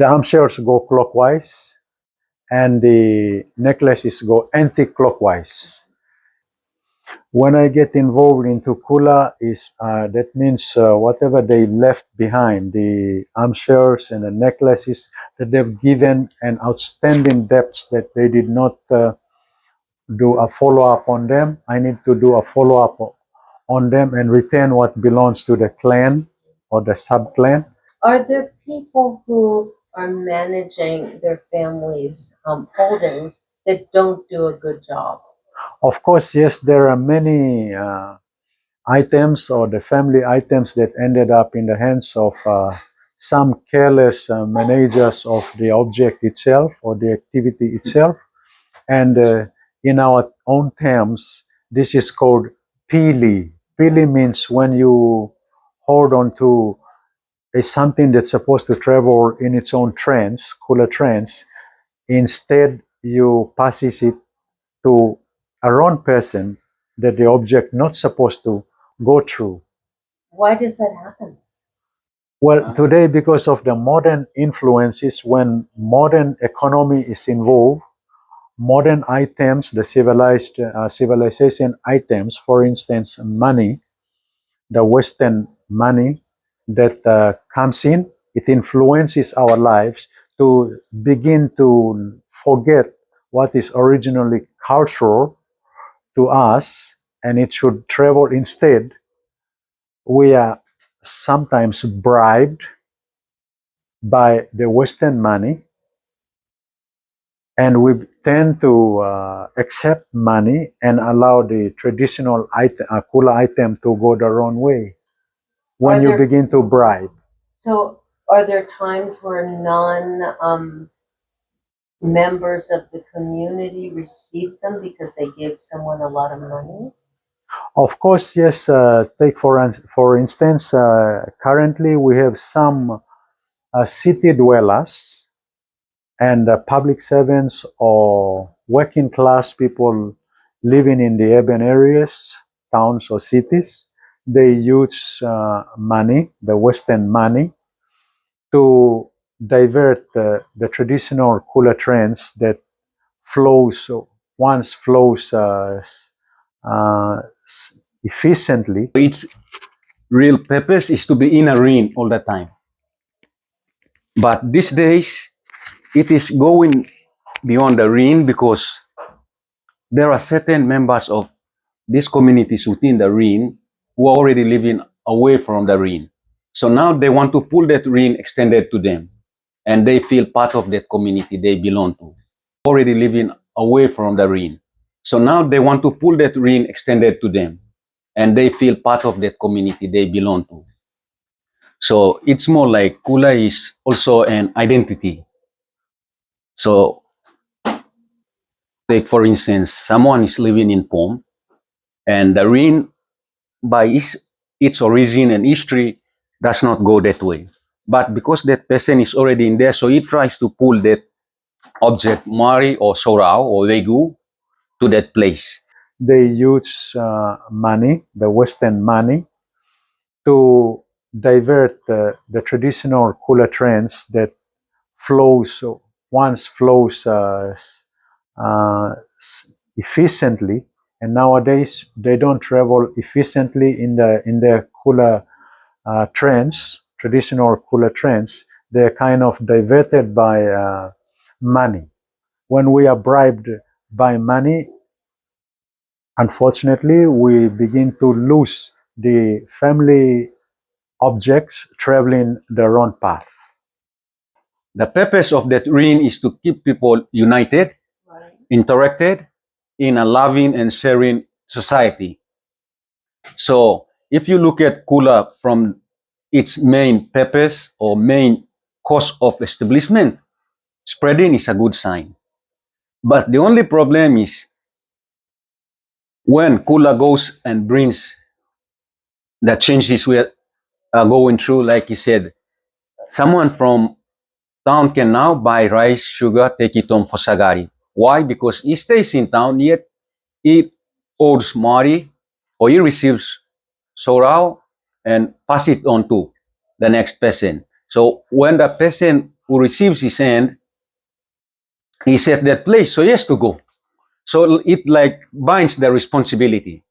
the armchairs go clockwise and the necklaces go anti-clockwise. When I get involved into Kula, that means whatever they left behind, the armchairs and the necklaces that they've given an outstanding debts that they did not do a follow-up on them. I need to do a follow-up on them and return what belongs to the clan or the sub-clan. Are there people who are managing their families' holdings that don't do a good job? Of course, yes, there are many items or the family items that ended up in the hands of some careless managers of the object itself or the activity itself. And in our own terms, this is called pili. Pili means when you hold on to something that's supposed to travel in its own trance, Kula trance, instead you passes it to a wrong person that the object not supposed to go through. Why does that happen? Well, today, because of the modern influences, when modern economy is involved, modern items, the civilization items, for instance, money, the Western money that comes in, it influences our lives to begin to forget what is originally cultural to us, and it should travel instead. We are sometimes bribed by the Western money, and we tend to accept money and allow the traditional Kula item to go the wrong way when you begin to bribe. So, are there times where members of the community receive them because they give someone a lot of money? Of course, yes. Take for instance, currently we have some city dwellers and public servants or working class people living in the urban areas, towns or cities. They use money, the Western money, to divert the traditional Kula trends that flows once flows uh, efficiently. Its real purpose is to be in a ring all the time. But these days, it is going beyond the ring because there are certain members of these communities within the ring who are already living away from the ring. So now they want to pull that ring extended to them, and they feel part of that community they belong to. Already living away from the ring. So now they want to pull that ring extended to them, and they feel part of that community they belong to. So it's more like Kula is also an identity. So take for instance, someone is living in Pom, and the ring by its origin and history does not go that way. But because that person is already in there, so he tries to pull that object, Mari or Sorao or Wegu, to that place. They use money, the Western money, to divert the traditional Kula trends that flows once flows uh, efficiently, and nowadays they don't travel efficiently in the Kula trends, traditional Kula trends. They're kind of diverted by money. When we are bribed by money, unfortunately, we begin to lose the family objects traveling the wrong path. The purpose of that ring is to keep people united, interacted in a loving and sharing society. So if you look at Kula from its main purpose or main cause of establishment, spreading is a good sign. But the only problem is when Kula goes and brings the changes we are going through, like he said, someone from town can now buy rice, sugar, take it home for Sagari. Why? Because he stays in town, yet he owes Mari or he receives Sorao and pass it on to the next person. So when the person who receives his end, he's at that place, so he has to go. So it like binds the responsibility.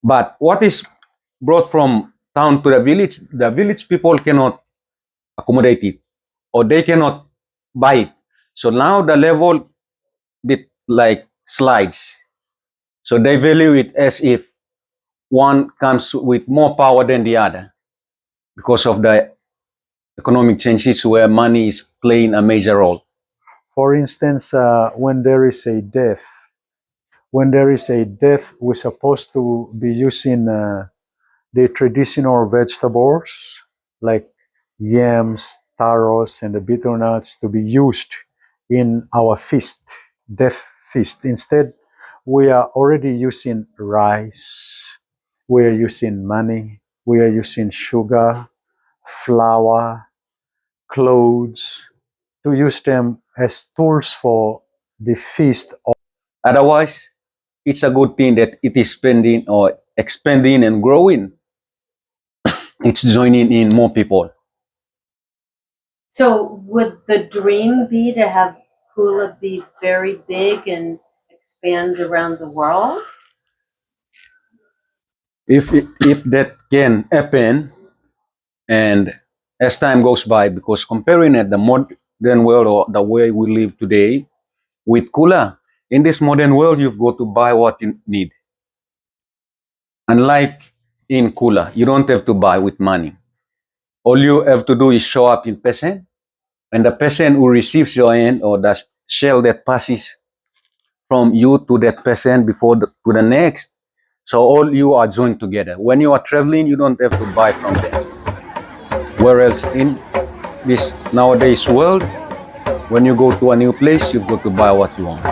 But what is brought from town to the village people cannot accommodate it, or they cannot buy it. So now the level bit like slides. So they value it as if one comes with more power than the other because of the economic changes where money is playing a major role. For instance, when there is a death, we're supposed to be using the traditional vegetables like yams, taros, and the bitter nuts to be used in our feast, death feast. Instead, we are already using rice, we are using money, we are using sugar, flour, clothes, to use them as tools for the feast. Otherwise, it's a good thing that it is spending or expanding and growing. It's joining in more people. So would the dream be to have Kula be very big and expand around the world? If that can happen, and as time goes by, because comparing at the modern world or the way we live today with Kula, in this modern world, you've got to buy what you need. Unlike in Kula, you don't have to buy with money. All you have to do is show up in person, and the person who receives your end or the shell that passes from you to that person before to the next. So all you are joined together. When you are traveling, you don't have to buy from them. Whereas in this nowadays world, when you go to a new place, you've got to buy what you want.